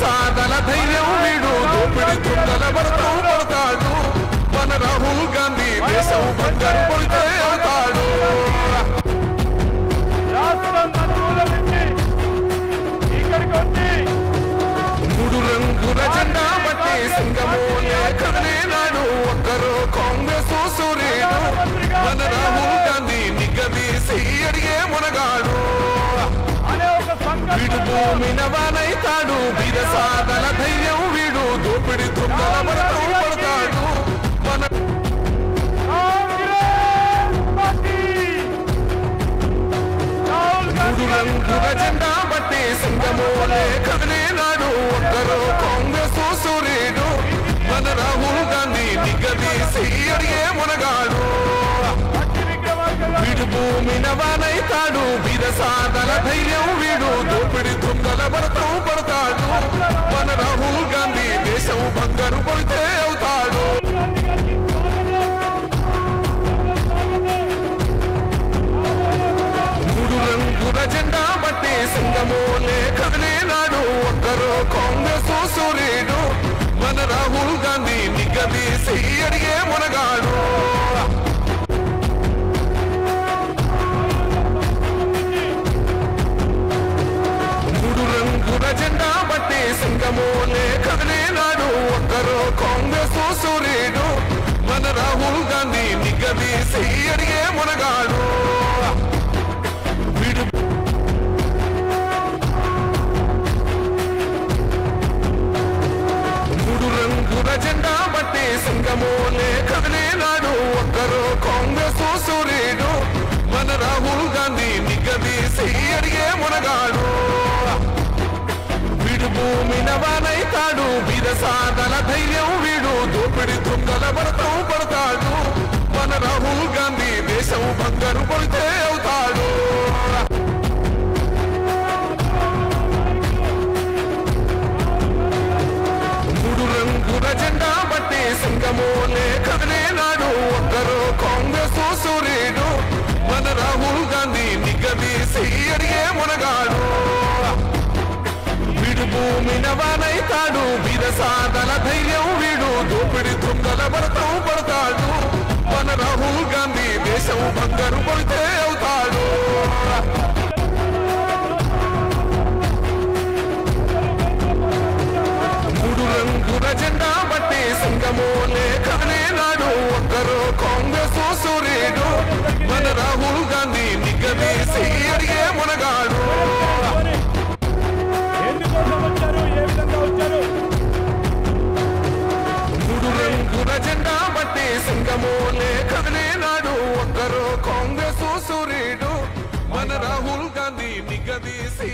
సాధల ధైర్యం వీడు దోపిడి దుంగల భరతం పడతాడు మన రాహుల్ గాంధీ దేశం బంగారు పడితే అవుతాడు మూడు రంగుల జెండా బట్టి సింగమోలే కదలే నాడు ఒక్కరు కాంగ్రెస్ సూర్యుడు మన రాహుల్ గాంధీ నిగదీసి అడిగే మునగాడు వీడు భూమిన వానైతాడు వీర సాధల ధైర్యం వీడు దోపిడి దుంగల భరతం పడతాడు మన మూడు రంగుల జెండా బట్టి సింగమోలే కదలే నాడు ఒక్కరు కాంగ్రెస్ సూర్యుడు మన రాహుల్ గాంధీ నిగదీసి అడిగే మునగాడు వీడు భూమిన వానైతాడు వీర సాధల ధైర్యం వీడు దోపిడి దుంగల భరతం పడతాడు మన రాహుల్ గాంధీ దేశం బంగారు పడితే అవుతాడు మూడు రంగుల జెండా బట్టి సింగమోలే కదలే నాడు ఒక్కరు కాంగ్రెస్ సూర్యుడు మన రాహుల్ గాంధీ నిగదీసి అడిగే మునగాడు జెండా బట్టి సింగమోలే కదలే నాడు ఒక్కరు కాంగ్రెస్ సూర్యుడు మన రాహుల్ గాంధీ నిగదీసి అడిగే మునగాడు వీడు మూడు రంగుల జెండా బట్టి సింగమోలే కదలే నాడు ఒక్కరు కాంగ్రెస్ సూర్యుడు మన రాహుల్ గాంధీ నిగదీసి అడిగే మునగాడు భూమిన వానైతాడు వీర సాధల ధైర్యం వీడు దోపిడి దుంగల భరతం పడతాడు మన రాహుల్ గాంధీ దేశం బంగారు పడితే అవుతాడు మూడు రంగుల జెండా బట్టి సింగమోలే కదలే నాడు ఒక్కరు కాంగ్రెస్ సూర్యుడు మన రాహుల్ గాంధీ నిగదీసి అడిగే మునగాడు భూమిన వానైతాడు వీర సాధల ధైర్యం వీడు దోపిడి దుంగల భరతం పడతాడు మన రాహుల్ గాంధీ దేశం బంగారు పడితే అవుతాడు మూడు రంగుల జెండా బట్టి సింగమోలే కదలే నాడు ఒక్కరు కాంగ్రెస్ సూర్యుడు మన రాహుల్ గాంధీ నిగదీసి అడిగే మునగాడు మూడు రంగుల జెండా బట్టి సింగమోలే కదలే నాడు ఒక్కరు కాంగ్రెస్ సూర్యుడు మన రాహుల్ గాంధీ నిగదీసి